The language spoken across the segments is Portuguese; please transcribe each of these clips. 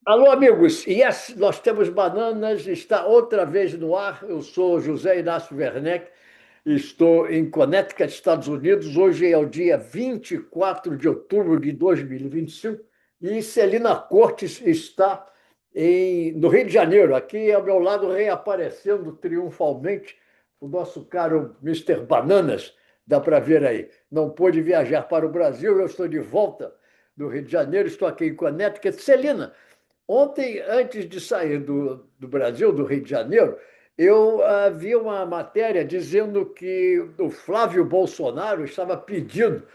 Alô, amigos. Yes, nós temos bananas, está outra vez no ar. Eu sou José Inácio Werneck, estou em Connecticut, Estados Unidos. Hoje é o dia 24 de outubro de 2025 e Celina Cortes está no Rio de Janeiro, aqui ao meu lado, reaparecendo triunfalmente o nosso caro Mister Bananas. Dá para ver aí. Não pôde viajar para o Brasil, eu estou de volta do Rio de Janeiro, estou aqui em Connecticut. Celina. Ontem, antes de sair do Brasil, do Rio de Janeiro, eu vi uma matéria dizendo que o Flávio Bolsonaro estava pedindo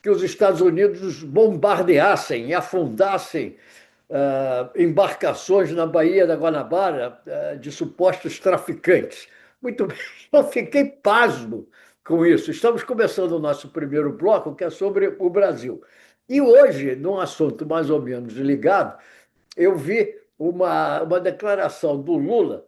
que os Estados Unidos bombardeassem e afundassem embarcações na Baía da Guanabara de supostos traficantes. Muito bem, eu fiquei pasmo com isso. Estamos começando o nosso primeiro bloco, que é sobre o Brasil. E hoje, num assunto mais ou menos ligado, eu vi uma declaração do Lula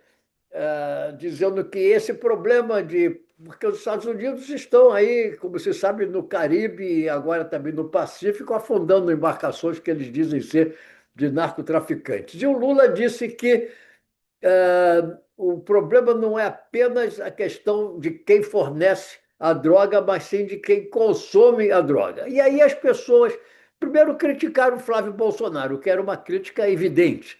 dizendo que esse problema de. Porque os Estados Unidos estão aí, como você sabe, no Caribe e agora também no Pacífico, afundando embarcações que eles dizem ser de narcotraficantes. E o Lula disse que o problema não é apenas a questão de quem fornece a droga, mas sim de quem consome a droga. E aí as pessoas, primeiro, criticaram o Flávio Bolsonaro, que era uma crítica evidente.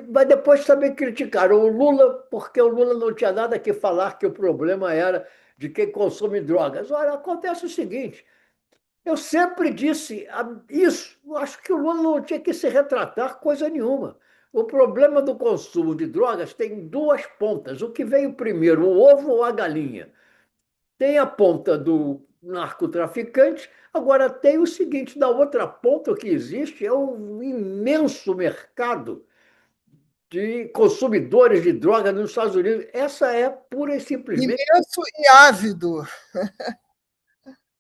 Mas depois também criticaram o Lula, porque o Lula não tinha nada que falar que o problema era de quem consome drogas. Olha, acontece o seguinte: eu sempre disse isso, eu acho que o Lula não tinha que se retratar coisa nenhuma. O problema do consumo de drogas tem duas pontas. O que veio primeiro, o ovo ou a galinha? Tem a ponta do narcotraficante, agora tem o seguinte: da outra ponta que existe é um imenso mercado de consumidores de droga nos Estados Unidos. Essa é pura e simplesmente Imenso e ávido,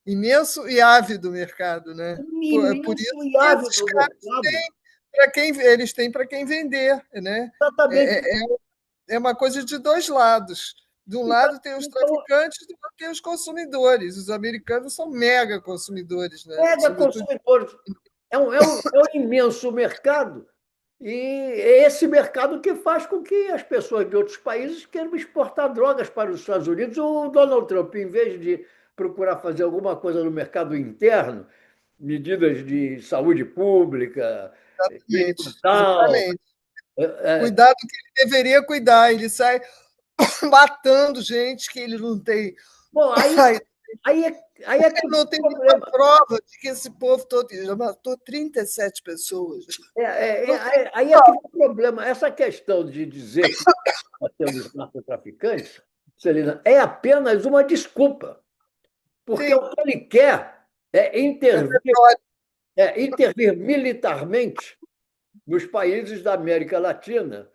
imenso e ávido mercado, né? um Por imenso isso e que esses ávido caras mercado. têm para quem eles têm para quem vender, né? Exatamente. É, é, é uma coisa de dois lados. De um lado tem os Então, traficantes, do outro tem os consumidores. Os americanos são mega consumidores, né? pega Sobretudo. consumidores. É um imenso mercado. E é esse mercado que faz com que as pessoas de outros países queiram exportar drogas para os Estados Unidos. O Donald Trump, em vez de procurar fazer alguma coisa no mercado interno, medidas de saúde pública, higiene Exatamente, dental, exatamente. é, Cuidado que ele deveria cuidar. Ele sai matando gente que ele não tem. bom, aí é que Não o tem nenhuma problema. prova de que esse povo todo já matou 37 pessoas. Não tem. Aí é que o problema. Essa questão de dizer que nós temos narcotraficantes, Celina, é apenas uma desculpa, porque Sim, o que ele quer é é intervir, petróleo. intervir militarmente nos países da América Latina,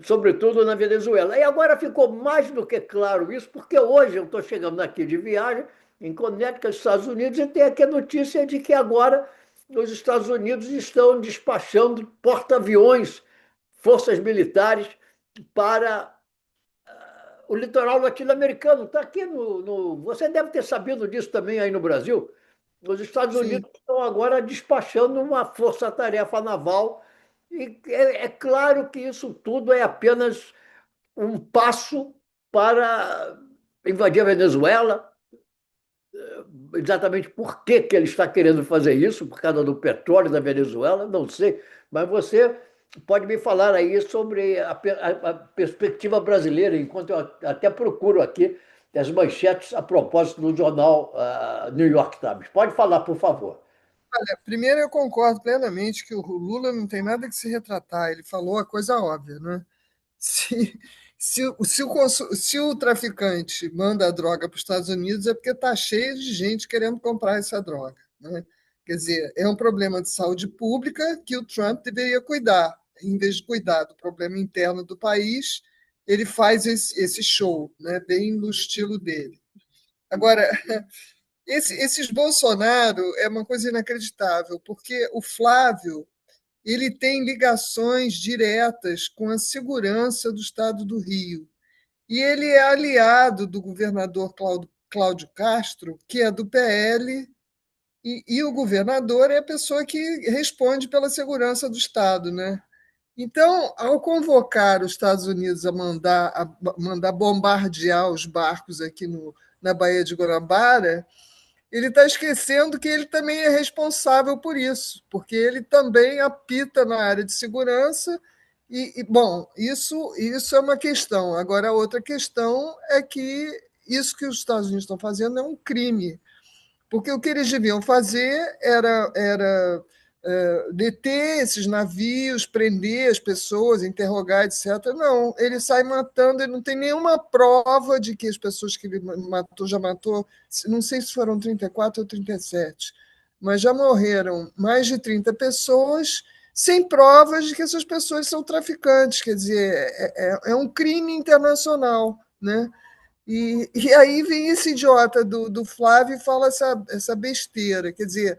sobretudo na Venezuela. E agora ficou mais do que claro isso, porque hoje eu estou chegando aqui de viagem, em Connecticut, Estados Unidos, e tem aqui a notícia de que agora os Estados Unidos estão despachando porta-aviões, forças militares, para o litoral latino-americano. Está aqui Você deve ter sabido disso também aí no Brasil. Os Estados Sim. Unidos estão agora despachando uma força-tarefa naval, e é claro que isso tudo é apenas um passo para invadir a Venezuela. Exatamente por que que ele está querendo fazer isso, por causa do petróleo da Venezuela, não sei, mas você pode me falar aí sobre a perspectiva brasileira, enquanto eu até procuro aqui as manchetes a propósito do jornal New York Times. Pode falar, por favor. Olha, primeiro, eu concordo plenamente que o Lula não tem nada que se retratar. Ele falou a coisa óbvia, né? Se, se o traficante manda a droga para os Estados Unidos, é porque está cheio de gente querendo comprar essa droga, né? Quer dizer, é um problema de saúde pública que o Trump deveria cuidar. Em vez de cuidar do problema interno do país, ele faz esse show, né? Bem no estilo dele. Agora, esses Bolsonaro é uma coisa inacreditável, porque o Flávio ele tem ligações diretas com a segurança do estado do Rio. E ele é aliado do governador Cláudio Castro, que é do PL e o governador é a pessoa que responde pela segurança do Estado, né? Então, ao convocar os Estados Unidos a mandar bombardear os barcos aqui na Baía de Guanabara, ele está esquecendo que ele também é responsável por isso, porque ele também apita na área de segurança. Bom, isso é uma questão. Agora, a outra questão é que isso que os Estados Unidos estão fazendo é um crime, porque o que eles deviam fazer era deter esses navios, prender as pessoas, interrogar, etc. Não, ele sai matando, ele não tem nenhuma prova de que as pessoas que ele matou, já matou, não sei se foram 34 ou 37, mas já morreram mais de 30 pessoas sem provas de que essas pessoas são traficantes. Quer dizer, é um crime internacional, né? E aí vem esse idiota do Flávio e fala essa besteira. Quer dizer,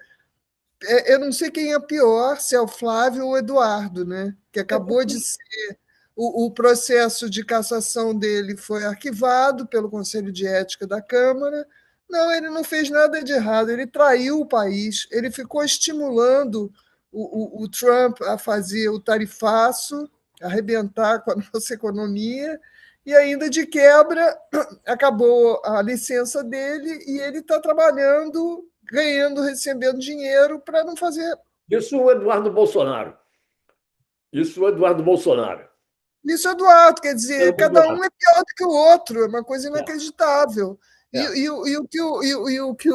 eu não sei quem é pior, se é o Flávio ou o Eduardo, né? Que acabou de ser. O processo de cassação dele foi arquivado pelo Conselho de Ética da Câmara. Não, ele não fez nada de errado, ele traiu o país, ele ficou estimulando o Trump a fazer o tarifaço, arrebentar com a nossa economia, e ainda de quebra acabou a licença dele e ele está trabalhando, ganhando, recebendo dinheiro para não fazer. Isso o Eduardo Bolsonaro. Isso o Eduardo Bolsonaro. Isso é do alto, quer Pelo dizer, cada Eduardo. um é pior do que o outro, é uma coisa É, inacreditável. E, é. e, o- e o que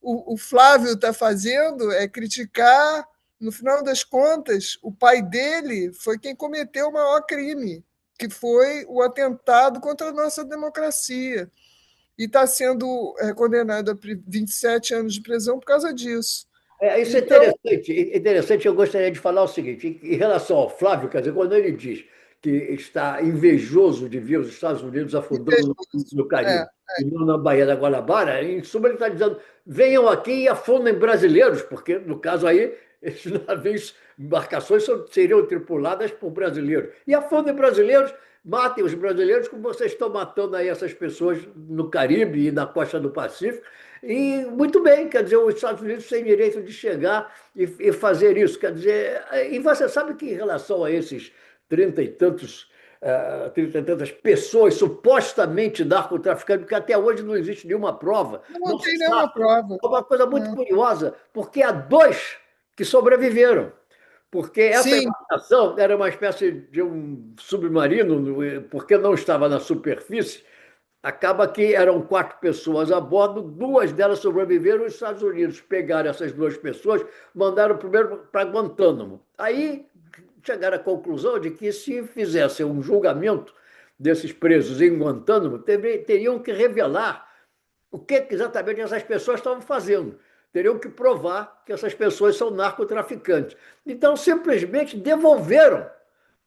o Flávio está fazendo é criticar, no final das contas, o pai dele foi quem cometeu o maior crime, que foi o atentado contra a nossa democracia. E está sendo condenado a 27 anos de prisão por causa disso. Isso é Então, interessante. Interessante, eu gostaria de falar o seguinte: em relação ao Flávio, quer dizer, quando ele diz que está invejoso de ver os Estados Unidos afundando no é, Caribe e não na Baía da Guanabara, em suma, ele está dizendo: venham aqui e afundem brasileiros, porque, no caso aí, esses navios, embarcações seriam tripuladas por brasileiros. E afundem brasileiros, matem os brasileiros, como vocês estão matando aí essas pessoas no Caribe e na costa do Pacífico. E muito bem, quer dizer, os Estados Unidos têm direito de chegar e fazer isso. Quer dizer, e você sabe que em relação a esses trinta e tantos, 30 e tantas pessoas supostamente narcotraficantes, porque até hoje não existe nenhuma prova, não não se tem sabe. nenhuma prova. É uma coisa muito Né? curiosa, porque há dois que sobreviveram. Porque essa Sim, embarcação era uma espécie de um submarino, porque não estava na superfície. Acaba que eram quatro pessoas a bordo, duas delas sobreviveram. Os Estados Unidos pegaram essas duas pessoas, mandaram primeiro para Guantánamo. Aí chegaram à conclusão de que se fizessem um julgamento desses presos em Guantánamo, teriam que revelar o que exatamente essas pessoas estavam fazendo. Teriam que provar que essas pessoas são narcotraficantes. Então, simplesmente devolveram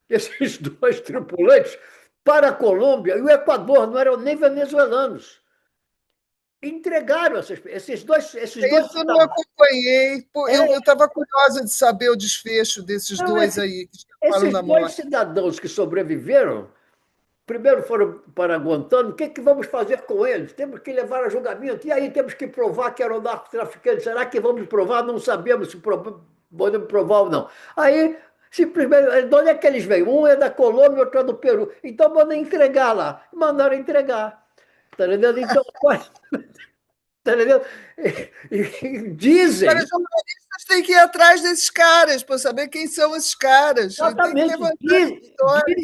esses dois tripulantes para a Colômbia e o Equador, não eram nem venezuelanos. Entregaram esses dois isso eu não cidadãos. acompanhei. Pô, eu É, estava curiosa de saber o desfecho desses não, dois aí que escaparam esses da dois morte. cidadãos que sobreviveram, primeiro foram para Guantánamo. O que vamos fazer com eles? Temos que levar a julgamento. E aí temos que provar que eram narcotraficantes. Será que vamos provar? Não sabemos se podemos provar ou não. Aí, simplesmente, de onde é que eles vêm? Um é da Colômbia, outro é do Peru. Então, mandam entregar lá. Mandaram entregar. Tá entendendo? Então, tá entendendo? Agora, Dizem, os jornalistas têm que ir atrás desses caras para saber quem são esses caras. E tem que exatamente, levantar essa história.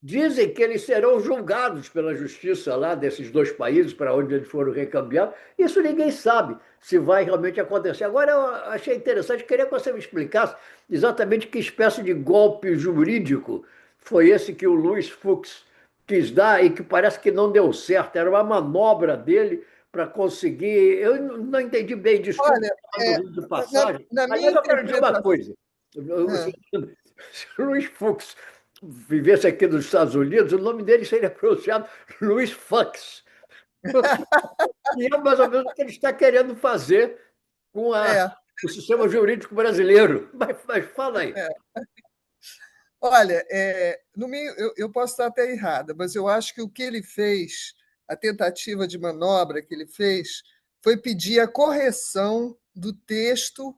dizem que eles serão julgados pela justiça lá desses dois países para onde eles foram recambiados. Isso ninguém sabe se vai realmente acontecer. Agora, eu achei interessante, queria que você me explicasse exatamente que espécie de golpe jurídico foi esse que o Luiz Fux quis dar e que parece que não deu certo. Era uma manobra dele para conseguir. Eu não entendi bem, desculpe, Olha, do Rio de na, passagem. na minha Aliás, eu quero dizer uma interpretação. coisa. Se o Luiz Fux vivesse aqui nos Estados Unidos, o nome dele seria pronunciado Luiz Fux. E é mais ou menos o que ele está querendo fazer com É, o sistema jurídico brasileiro. Mas fala aí. é. Olha, eu posso estar até errada, mas eu acho que o que ele fez, a tentativa de manobra que ele fez, foi pedir a correção do texto,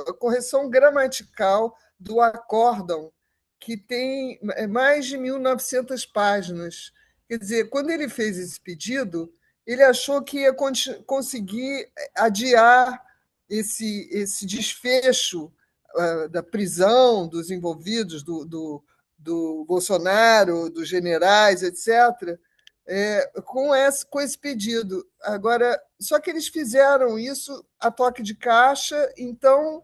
a correção gramatical do acórdão, que tem mais de 1.900 páginas. Quer dizer, quando ele fez esse pedido, ele achou que ia conseguir adiar esse desfecho da prisão dos envolvidos, do Bolsonaro, dos generais, etc., com esse pedido. Agora, só que eles fizeram isso a toque de caixa, então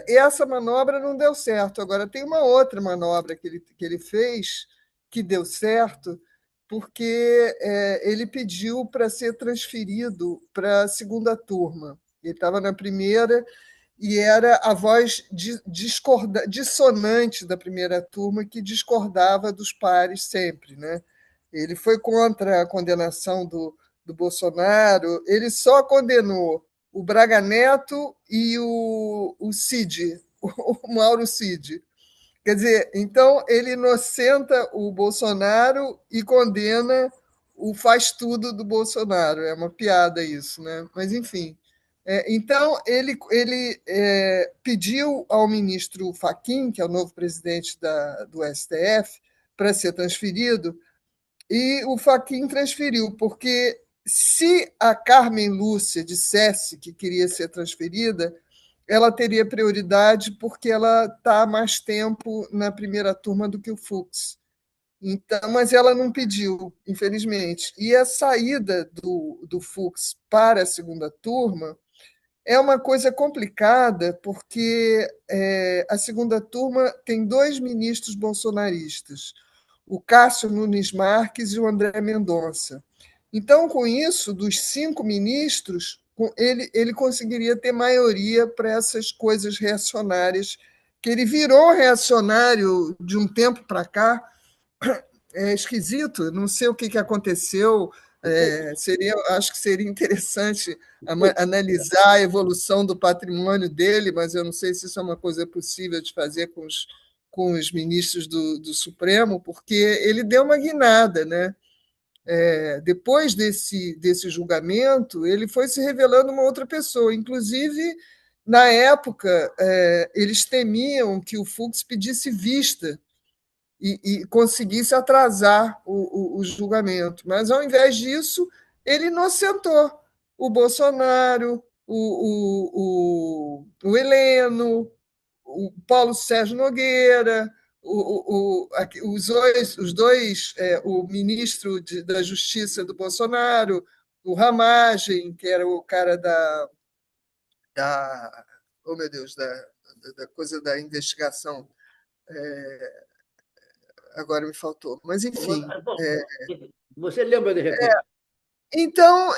essa manobra não deu certo. Agora, tem uma outra manobra que ele fez que deu certo, porque ele pediu para ser transferido para a segunda turma. Ele estava na primeira e era a voz dissonante da primeira turma que discordava dos pares sempre, né? Ele foi contra a condenação do Bolsonaro, ele só condenou o Braga Neto e o Cid, o Mauro Cid. Quer dizer, então ele inocenta o Bolsonaro e condena o faz-tudo do Bolsonaro. É uma piada isso, né? Mas, enfim. Então, ele pediu ao ministro Fachin, que é o novo presidente do STF, para ser transferido, e o Fachin transferiu, porque se a Carmen Lúcia dissesse que queria ser transferida, ela teria prioridade porque ela está há mais tempo na primeira turma do que o Fux. Então, mas ela não pediu, infelizmente. E a saída do Fux para a segunda turma é uma coisa complicada, porque a segunda turma tem dois ministros bolsonaristas, o Cássio Nunes Marques e o André Mendonça. Então, com isso, dos 5 ministros, ele conseguiria ter maioria para essas coisas reacionárias, que ele virou reacionário de um tempo para cá. É esquisito, não sei o que aconteceu. Acho que seria interessante analisar a evolução do patrimônio dele, mas eu não sei se isso é uma coisa possível de fazer com os ministros do Supremo, porque ele deu uma guinada, né? Depois desse julgamento, ele foi se revelando uma outra pessoa. Inclusive, na época, eles temiam que o Fux pedisse vista e conseguisse atrasar o julgamento. Mas, ao invés disso, ele inocentou o Bolsonaro, o Heleno, o Paulo Sérgio Nogueira, os dois, o ministro da Justiça do Bolsonaro, o Ramagem, que era o cara da oh meu Deus, da coisa da investigação, agora me faltou, mas enfim. Bom, você lembra de repente? Então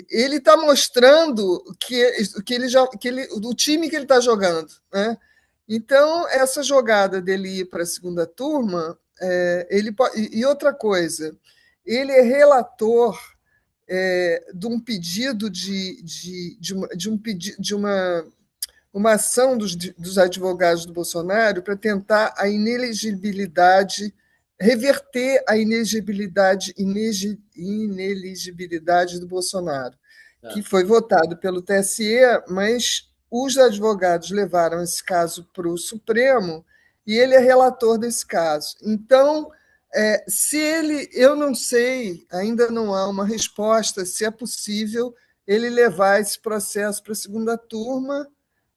ele está mostrando o time que ele está jogando, né? Então, essa jogada dele ir para a segunda turma, e outra coisa, ele é relator de um pedido de uma ação dos advogados do Bolsonaro para tentar a inelegibilidade, reverter a inelegibilidade do Bolsonaro, que foi votado pelo TSE, mas os advogados levaram esse caso para o Supremo e ele é relator desse caso. Então, eu não sei, ainda não há uma resposta se é possível ele levar esse processo para a segunda turma.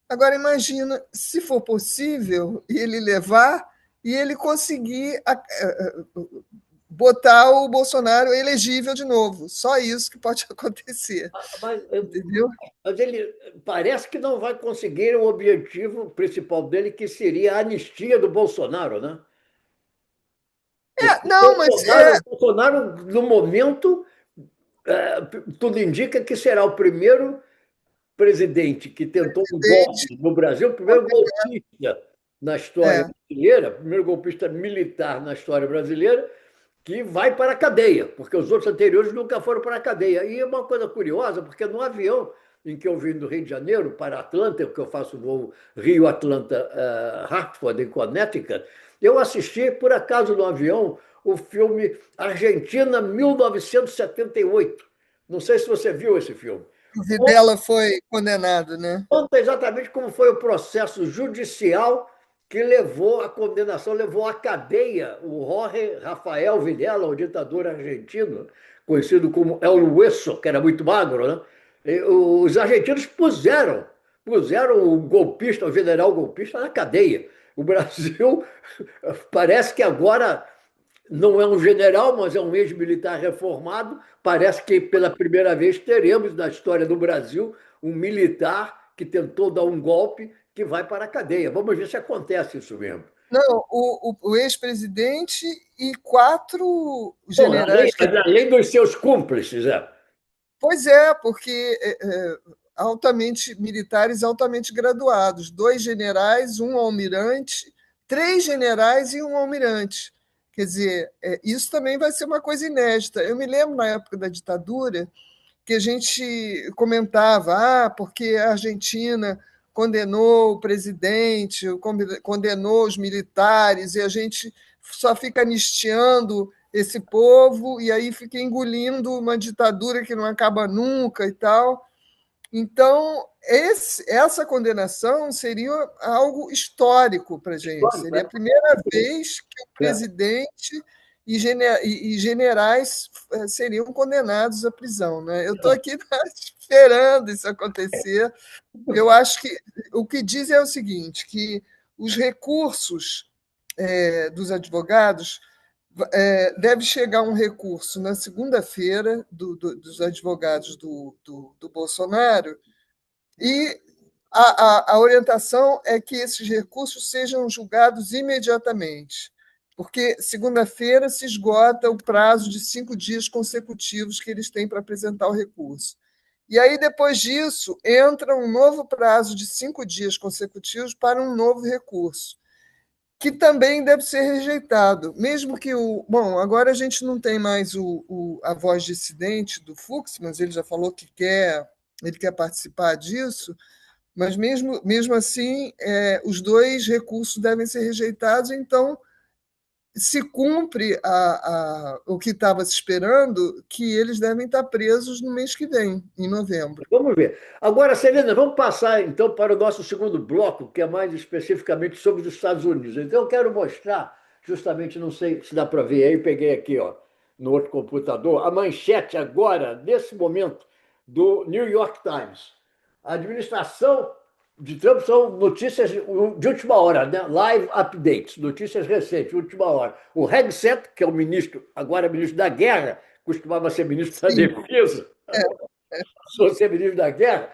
Agora, imagina, se for possível, ele levar e ele conseguir botar o Bolsonaro elegível de novo. Só isso que pode acontecer. Mas, Entendeu? mas ele parece que não vai conseguir o objetivo principal dele, que seria a anistia do Bolsonaro, né? Porque Não, mas O Bolsonaro, no momento, tudo indica que será o primeiro presidente que tentou um golpe no Brasil, o primeiro golpista na história é, brasileira, o primeiro golpista militar na história brasileira, que vai para a cadeia, porque os outros anteriores nunca foram para a cadeia. E é uma coisa curiosa, porque no avião em que eu vim do Rio de Janeiro para Atlanta, que eu faço o voo Rio-Atlanta, Hartford, em Connecticut, eu assisti, por acaso, no avião, o filme Argentina 1978. Não sei se você viu esse filme. O Videla foi condenado, né? Conta exatamente como foi o processo judicial que levou à condenação, levou à cadeia o Jorge Rafael Videla, o ditador argentino, conhecido como El Hueso, que era muito magro, né? E os argentinos puseram o golpista, o general golpista, na cadeia. O Brasil parece que agora não é um general, mas é um ex-militar reformado. Parece que pela primeira vez teremos na história do Brasil um militar que tentou dar um golpe que vai para a cadeia. Vamos ver se acontece isso mesmo. Não, o ex-presidente e quatro Bom, generais que. além dos seus cúmplices, é. Pois é, porque altamente militares altamente graduados, dois generais, um almirante, três generais e um almirante. Quer dizer, isso também vai ser uma coisa inédita. Eu me lembro na época da ditadura que a gente comentava, porque a Argentina condenou o presidente, condenou os militares, e a gente só fica anistiando esse povo e aí fica engolindo uma ditadura que não acaba nunca e tal. Então, essa condenação seria algo histórico para a gente. Histórico, Seria é. a primeira vez que o É. presidente e generais seriam condenados à prisão. Né? Eu estou aqui esperando isso acontecer. Eu acho que o que diz é o seguinte, que os recursos dos advogados deve chegar um recurso na segunda-feira dos advogados do Bolsonaro e a orientação é que esses recursos sejam julgados imediatamente, porque segunda-feira se esgota o prazo de 5 dias consecutivos que eles têm para apresentar o recurso. E aí, depois disso, entra um novo prazo de 5 dias consecutivos para um novo recurso, que também deve ser rejeitado, mesmo que o. Bom, agora a gente não tem mais a voz dissidente do Fux, mas ele já falou que ele quer participar disso, mas mesmo assim, os dois recursos devem ser rejeitados, então se cumpre o que estava se esperando, que eles devem estar presos no mês que vem, em novembro. Vamos ver. Agora, Celina, vamos passar então para o nosso segundo bloco, que é mais especificamente sobre os Estados Unidos. Então, eu quero mostrar, justamente, não sei se dá para ver aí, peguei aqui, ó, no outro computador, a manchete agora, nesse momento, do New York Times. A administração de Trump são notícias de última hora, né? Live updates, notícias recentes, última hora. O Hegseth, que é o ministro, agora ministro da Guerra, costumava ser ministro da Sim, Defesa, é, sou ser ministro da Guerra,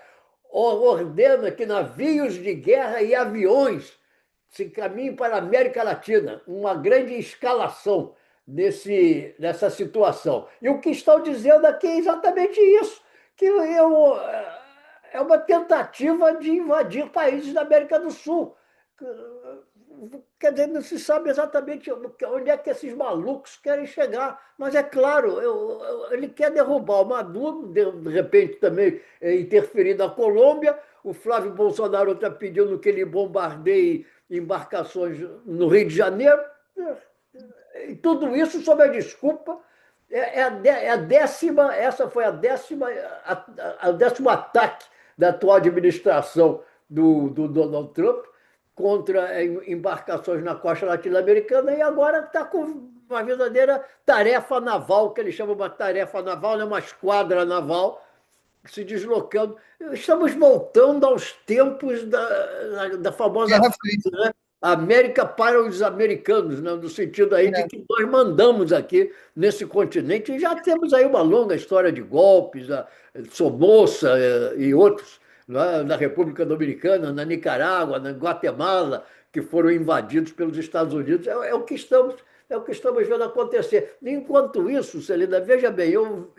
ordena que navios de guerra e aviões se encaminhem para a América Latina, uma grande escalação nessa situação. E o que estão dizendo aqui é exatamente isso, que é uma tentativa de invadir países da América do Sul. Quer dizer, não se sabe exatamente onde é que esses malucos querem chegar. Mas é claro, ele quer derrubar o Maduro, de repente também interferir na Colômbia. O Flávio Bolsonaro está pedindo que ele bombardeie embarcações no Rio de Janeiro. E tudo isso sob a desculpa. É a décima, essa foi a décimo ataque da atual administração do Donald Trump contra embarcações na costa latino-americana e agora está com uma verdadeira tarefa naval, que eles chamam de uma tarefa naval, né? Uma esquadra naval se deslocando. Estamos voltando aos tempos da famosa Guerra frase, né? América para os americanos, né? No sentido aí de Fria. que nós mandamos aqui nesse continente e já temos aí uma longa história de golpes, a Somoza e outros, né? Na República Dominicana, na Nicarágua, na Guatemala, que foram invadidos pelos Estados Unidos. É o que estamos vendo acontecer. Enquanto isso, Celina, veja bem, eu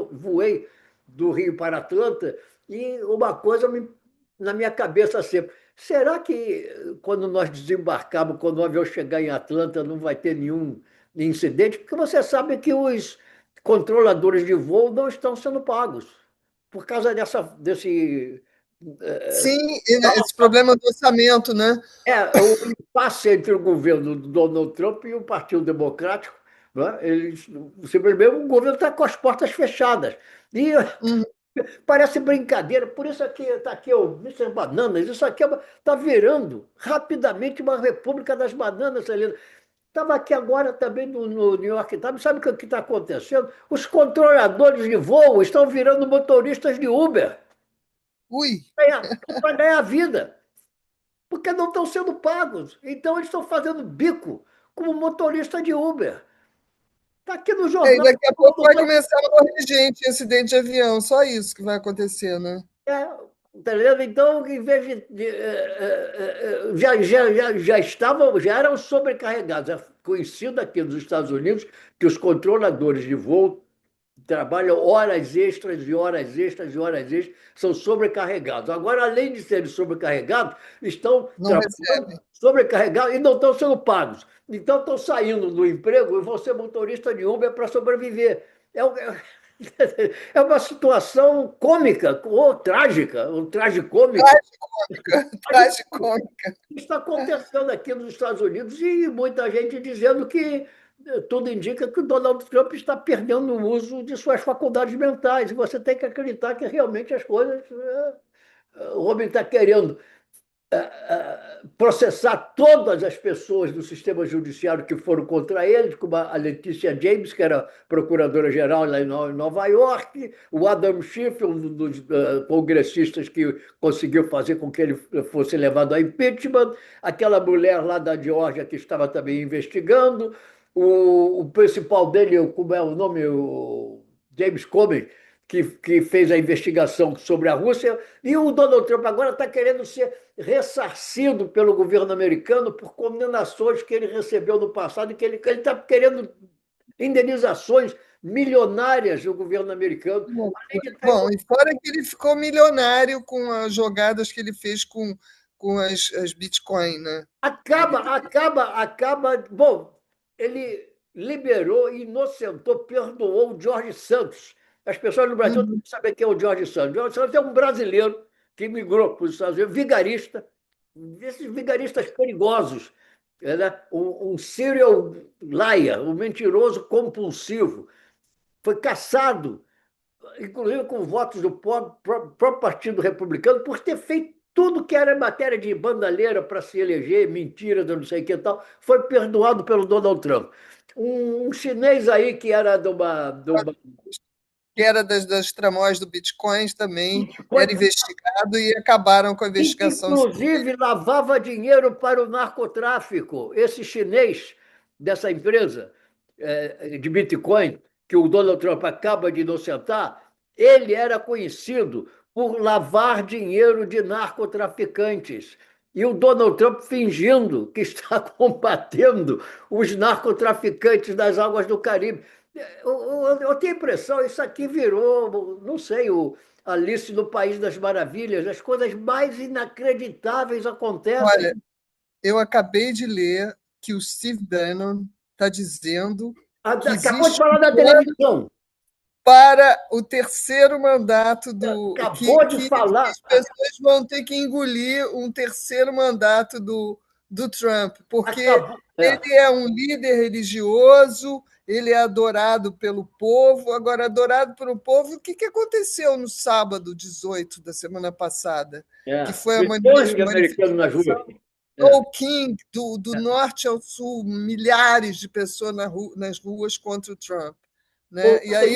voei do Rio para Atlanta e uma coisa na minha cabeça sempre. Será que quando nós desembarcarmos, quando o avião chegar em Atlanta, não vai ter nenhum incidente? Porque você sabe que os controladores de voo não estão sendo pagos por causa desse. Sim, esse problema do orçamento, né? O impasse entre o governo do Donald Trump e o Partido Democrático, né? Eles, simplesmente o governo está com as portas fechadas. E Uhum. Parece brincadeira, por isso aqui está aqui o Mr. Bananas, isso aqui está virando rapidamente uma república das bananas ali. Estava aqui agora também no New York Times, sabe o que está acontecendo? Os controladores de voo estão virando motoristas de Uber Ui, para ganhar vida, porque não estão sendo pagos. Então eles estão fazendo bico como motorista de Uber. Está aqui no e jornal. daqui a pouco vai começar a morrer gente em acidente de avião, só isso que vai acontecer, né? É, tá vendo? Então, em vez já estavam, já eram sobrecarregados. É conhecido aqui nos Estados Unidos que os controladores de voo trabalham horas extras e horas extras e horas extras, são sobrecarregados. Agora, além de serem sobrecarregados, estão Não trabalhando recebe. sobrecarregados e não estão sendo pagos. Então, estão saindo do emprego e vão ser motorista de Uber para sobreviver. É uma situação cômica ou trágica, ou tragicômica. Tragicômica, tragicômica. Está acontecendo aqui nos Estados Unidos e muita gente dizendo que tudo indica que o Donald Trump está perdendo o uso de suas faculdades mentais. E você tem que acreditar que realmente as coisas. O Robin está querendo processar todas as pessoas do sistema judiciário que foram contra ele, como a Letícia James, que era procuradora-geral lá em Nova York, o Adam Schiff, um dos congressistas que conseguiu fazer com que ele fosse levado a impeachment, aquela mulher lá da Geórgia que estava também investigando, o principal dele, como é o nome, o James Comey, que fez a investigação sobre a Rússia, e o Donald Trump agora está querendo ser ressarcido pelo governo americano por condenações que ele recebeu no passado e que ele está querendo indenizações milionárias do governo americano, além de estar Bom, e fora que ele ficou milionário com as jogadas que ele fez com as Bitcoin, né? acaba. Bom, ele liberou, inocentou, perdoou o Jorge Santos. As pessoas no Brasil têm Uhum. que saber quem é o Jorge Santos. O Jorge Santos é um brasileiro que migrou para os Estados Unidos, vigarista, esses vigaristas perigosos, né? Um serial liar, um mentiroso compulsivo. Foi caçado inclusive com votos do próprio Partido Republicano, por ter feito tudo que era matéria de bandalheira para se eleger, mentira, não sei o que e tal, foi perdoado pelo Donald Trump. Um chinês aí que era de uma Que era das tramóias do Bitcoin também, Bitcoin, era investigado e acabaram com a e que investigação. inclusive lavava dinheiro para o narcotráfico. Esse chinês dessa empresa de Bitcoin, que o Donald Trump acaba de inocentar, ele era conhecido por lavar dinheiro de narcotraficantes. E o Donald Trump fingindo que está combatendo os narcotraficantes das águas do Caribe. Eu tenho a impressão, isso aqui virou, não sei, Alice no País das Maravilhas, as coisas mais inacreditáveis acontecem. Olha, eu acabei de ler que o Steve Bannon está dizendo que Acabou de existe falar um da plano televisão, para o terceiro mandato do acabou de que falar, as pessoas vão ter que engolir um terceiro mandato do Trump, porque acabou. ele é um líder religioso, ele é adorado pelo povo. Agora, adorado pelo povo, o que aconteceu no sábado 18 da semana passada? Que foi a Milhões de americanos nas ruas. manifestação É, do King, do norte ao sul, milhares de pessoas nas ruas contra o Trump. Né? E aí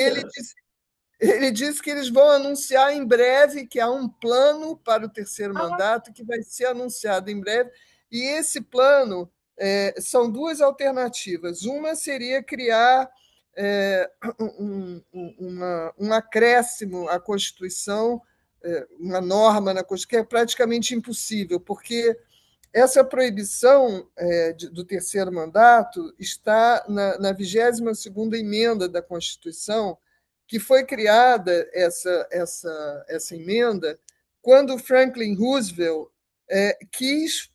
ele disse que eles vão anunciar em breve que há um plano para o terceiro mandato que vai ser anunciado em breve. E esse plano são duas alternativas. Uma seria criar um acréscimo à Constituição, uma norma na Constituição, que é praticamente impossível, porque essa proibição do terceiro mandato está na 22ª emenda da Constituição, que foi criada essa emenda quando Franklin Roosevelt quis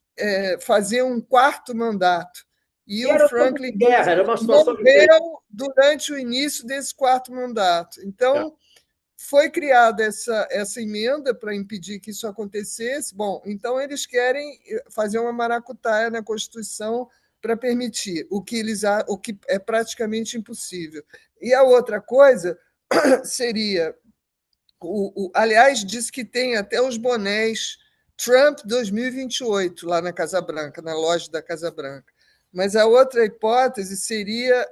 fazer um quarto mandato. E e o era um tempo Franklin de guerra, era uma situação diferente. morreu durante o início desse quarto mandato. Então, foi criada essa emenda para impedir que isso acontecesse. Bom, então eles querem fazer uma maracutaia na Constituição para permitir o que é praticamente impossível. E a outra coisa seria Aliás, diz que tem até os bonés Trump 2028 lá na Casa Branca, na loja da Casa Branca. Mas a outra hipótese seria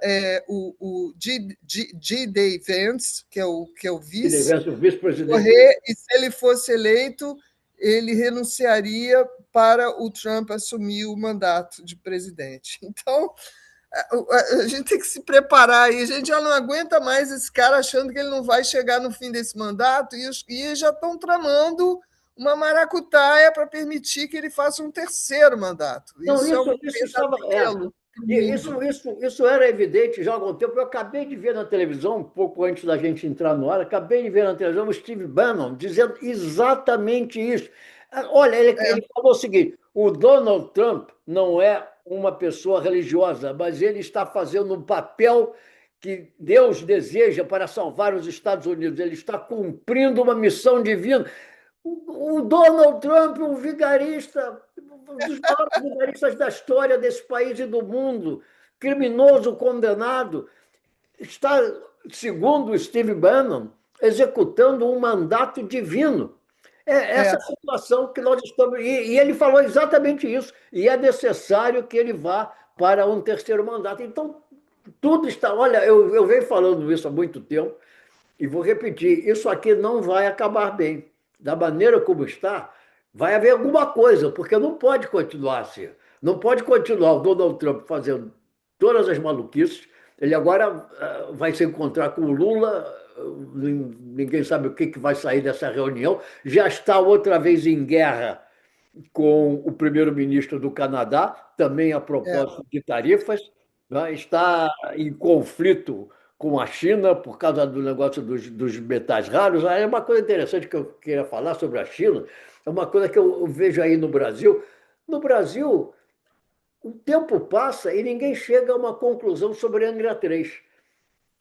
o G.D. Vance, que é o Ele vice, é o vice-presidente. correr, e se ele fosse eleito, ele renunciaria para o Trump assumir o mandato de presidente. Então, a gente tem que se preparar aí. A gente já não aguenta mais esse cara achando que ele não vai chegar no fim desse mandato e já estão tramando uma maracutaia para permitir que ele faça um terceiro mandato. Não, Isso é um isso estava. pesadelo para o mundo. Isso era evidente já há algum tempo. Eu acabei de ver na televisão, um pouco antes da gente entrar no ar, acabei de ver na televisão o Steve Bannon dizendo exatamente isso. Olha, ele falou o seguinte: o Donald Trump não é uma pessoa religiosa, mas ele está fazendo um papel que Deus deseja para salvar os Estados Unidos. Ele está cumprindo uma missão divina. O Donald Trump, um vigarista, um dos maiores vigaristas da história desse país e do mundo, criminoso condenado, está, segundo Steve Bannon, executando um mandato divino. É É, essa situação que nós estamos. E ele falou exatamente isso. E é necessário que ele vá para um terceiro mandato. Então, tudo está. Olha, eu venho falando isso há muito tempo. E vou repetir, isso aqui não vai acabar bem. Da maneira como está, vai haver alguma coisa, porque não pode continuar assim. Não pode continuar o Donald Trump fazendo todas as maluquices. Ele agora vai se encontrar com o Lula, ninguém sabe o que vai sair dessa reunião. Já está outra vez em guerra com o primeiro-ministro do Canadá, também a é. propósito de tarifas, né? Está em conflito com a China por causa do negócio dos metais raros. É uma coisa interessante que eu queria falar sobre a China, é uma coisa que eu vejo aí no Brasil. No Brasil, o tempo passa e ninguém chega a uma conclusão sobre a Angra 3.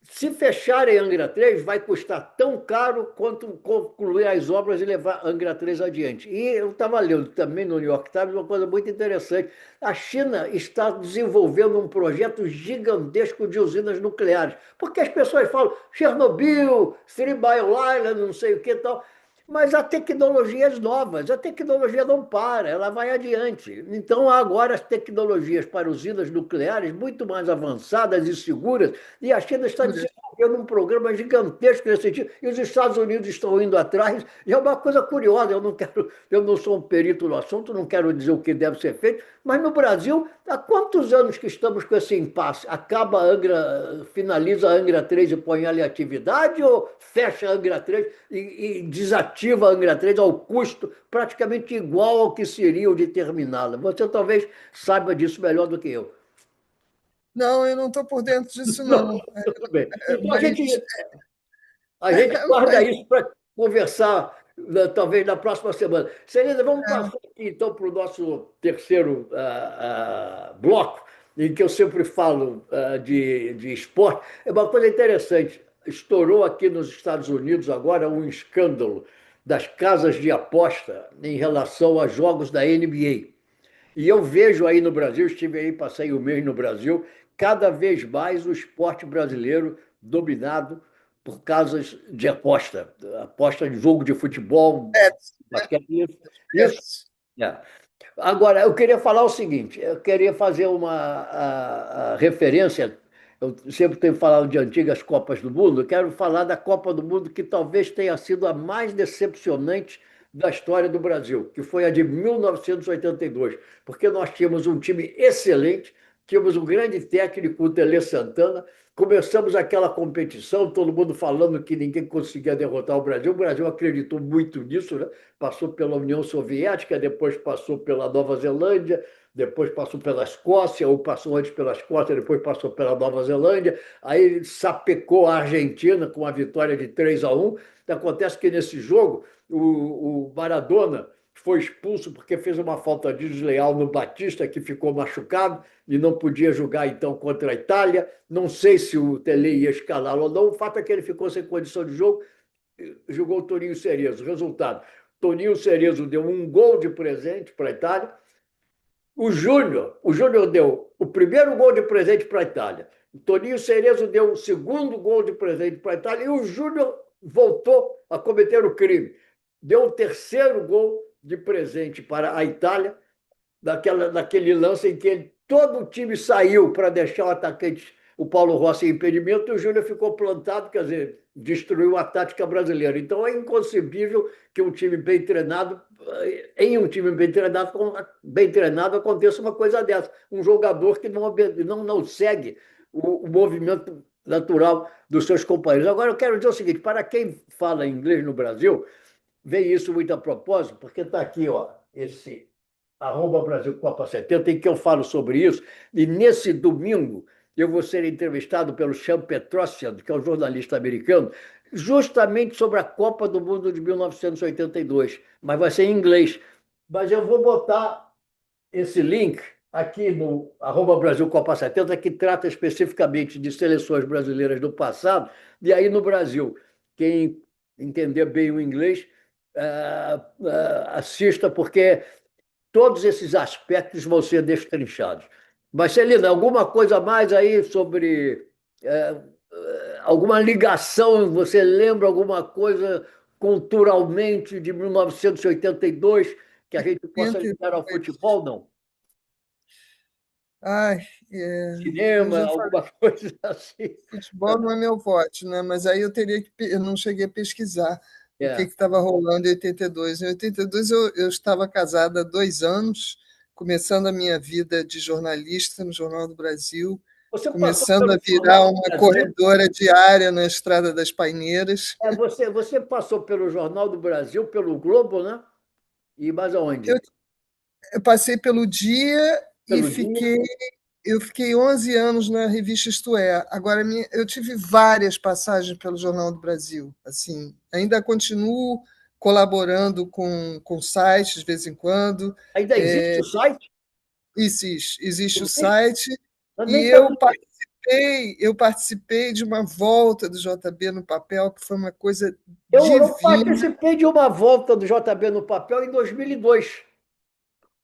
Se fecharem Angra 3, vai custar tão caro quanto concluir as obras e levar Angra 3 adiante. E eu estava lendo também no New York Times uma coisa muito interessante. A China está desenvolvendo um projeto gigantesco de usinas nucleares. Porque as pessoas falam Chernobyl, Three Mile Island, não sei o que e tal. Mas há tecnologias novas, a tecnologia não para, ela vai adiante. Então, há agora as tecnologias para usinas nucleares muito mais avançadas e seguras, e a China está desenvolvendo um programa gigantesco nesse sentido, e os Estados Unidos estão indo atrás, e é uma coisa curiosa, eu não sou um perito no assunto, não quero dizer o que deve ser feito, mas no Brasil, há quantos anos que estamos com esse impasse? Acaba a Angra, finaliza a Angra 3 e põe ela em atividade, ou fecha a Angra 3 e desativa a Angra 3 ao custo praticamente igual ao que seria o de terminá-la? Você talvez saiba disso melhor do que eu. Não, eu não estou por dentro disso, Não, não. tudo bem. Então Mas, a gente guarda mas isso para conversar, né, talvez na próxima semana. Celina, vamos é, passar aqui então para o nosso terceiro bloco, em que eu sempre falo de esporte. É uma coisa interessante. Estourou aqui nos Estados Unidos agora um escândalo das casas de aposta em relação a jogos da NBA. E eu vejo aí no Brasil, estive aí, passei um mês no Brasil, cada vez mais o esporte brasileiro dominado por casas de aposta, aposta de jogo de futebol, basquete, isso. É. Agora, eu queria falar o seguinte, eu queria fazer uma a referência, eu sempre tenho falado de antigas Copas do Mundo, eu quero falar da Copa do Mundo que talvez tenha sido a mais decepcionante da história do Brasil, que foi a de 1982, porque nós tínhamos um time excelente, tínhamos um grande técnico, o Tele Santana, começamos aquela competição, todo mundo falando que ninguém conseguia derrotar o Brasil acreditou muito nisso, né? Passou pela União Soviética, depois passou pela Nova Zelândia, depois passou pela Escócia, ou passou antes pela Escócia, depois passou pela Nova Zelândia, aí sapecou a Argentina com a vitória de 3-1. Acontece que nesse jogo o Maradona foi expulso porque fez uma falta desleal no Batista, que ficou machucado e não podia jogar então contra a Itália. Não sei se o Tele ia escalar ou não. O fato é que ele ficou sem condição de jogo, jogou o Toninho Cerezo. Resultado: Toninho Cerezo deu um gol de presente para a Itália. O Júnior deu o primeiro gol de presente para a Itália. O Toninho Cerezo deu o segundo gol de presente para a Itália e o Júnior voltou a cometer o crime. Deu o terceiro gol de presente para a Itália, naquele lance em que todo o time saiu para deixar o atacante, o Paulo Rossi, em impedimento, e o Júnior ficou plantado, quer dizer, destruiu a tática brasileira. Então é inconcebível que um time bem treinado, em um time bem treinado aconteça uma coisa dessa. Um jogador que não segue o movimento natural dos seus companheiros. Agora, eu quero dizer o seguinte: para quem fala inglês no Brasil, vem isso muito a propósito, porque está aqui, ó, esse @Brasil Copa 70, em que eu falo sobre isso, e nesse domingo eu vou ser entrevistado pelo Sean Petrosian, que é um jornalista americano, justamente sobre a Copa do Mundo de 1982, mas vai ser em inglês. Mas eu vou botar esse link aqui no @Brasil Copa 70, que trata especificamente de seleções brasileiras do passado, e aí no Brasil, quem entender bem o inglês, assista, porque todos esses aspectos vão ser destrinchados. Mas, Celina, alguma coisa mais aí sobre alguma ligação? Você lembra alguma coisa culturalmente de 1982 que a gente possa ligar ao 82. futebol? Não? Ai, eu Cinema, já falei, alguma coisa assim? futebol não é meu forte, né? Mas aí eu teria que, eu não cheguei a pesquisar o que É. estava rolando em 82. Em 82 eu estava casada há 2 anos, começando a minha vida de jornalista no Jornal do Brasil, Você passou começando a pelo virar Jornal do uma Brasil? corredora diária na Estrada das Paineiras. Você passou pelo Jornal do Brasil, pelo Globo, né? E mais Eu, aonde? eu passei pelo Dia e Pelo Dia? eu fiquei 11 anos na revista Isto É. Agora, eu tive várias passagens pelo Jornal do Brasil. Assim, ainda continuo colaborando com sites de vez em quando. Ainda existe o site? Existe o Existe? site Eu e nem sabia. eu participei de uma volta do JB no papel que foi uma coisa Eu divina. participei de uma volta do JB no papel em 2002.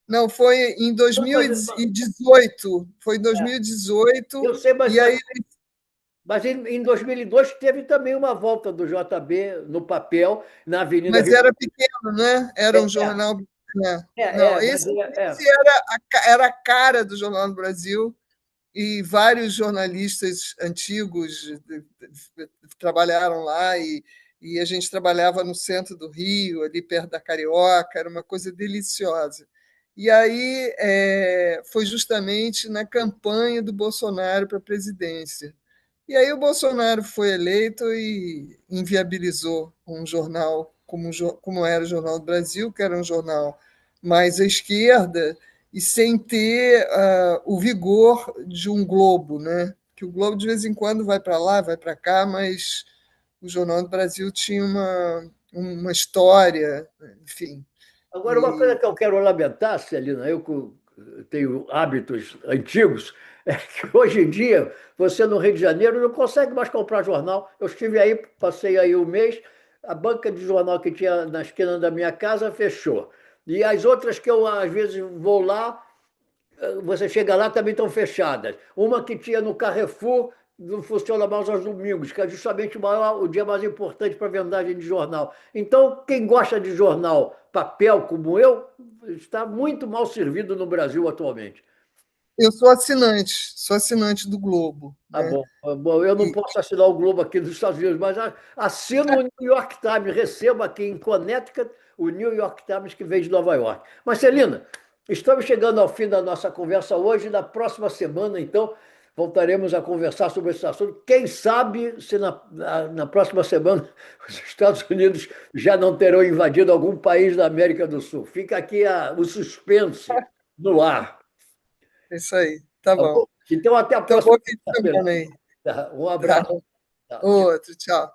Não, foi em Não, 2018. Foi em 2018 eu sei, e aí, mas em 2002 teve também uma volta do JB no papel na Avenida mas Rio. era pequeno, né? Era um jornal. Né? Não, Mas esse era a cara do Jornal do Brasil e vários jornalistas antigos trabalharam lá e a gente trabalhava no centro do Rio, ali perto da Carioca, era uma coisa deliciosa. E aí foi justamente na campanha do Bolsonaro para a presidência. E aí o Bolsonaro foi eleito e inviabilizou um jornal como era o Jornal do Brasil, que era um jornal mais à esquerda, e sem ter o vigor de um Globo, né? Que o Globo de vez em quando vai para lá, vai para cá, mas o Jornal do Brasil tinha uma história, enfim. Agora, uma coisa E que eu quero lamentar, Celina, eu que tenho hábitos antigos, é que hoje em dia, você no Rio de Janeiro não consegue mais comprar jornal. Eu estive aí, passei aí um mês, a banca de jornal que tinha na esquina da minha casa fechou. E as outras que eu, às vezes, vou lá, você chega lá, também estão fechadas. Uma que tinha no Carrefour não funciona mais aos domingos, que é justamente o dia mais importante para a vendagem de jornal. Então, quem gosta de jornal papel, como eu, está muito mal servido no Brasil atualmente. eu sou assinante do Globo, Tá né? bom. Bom, eu não E posso assinar o Globo aqui dos Estados Unidos, mas assino o New York Times, recebo aqui em Connecticut o New York Times que vem de Nova York. Mas, Celina, estamos chegando ao fim da nossa conversa hoje. Na próxima semana, então, voltaremos a conversar sobre esse assunto. Quem sabe se na próxima semana os Estados Unidos já não terão invadido algum país da América do Sul. Fica aqui o suspense no ar. é isso aí, tá Tá bom. bom? Então, até a Então, próxima bom fim de quinta-feira. semana aí. Tá? Um Tá. abraço. Tchau. Outro, tchau.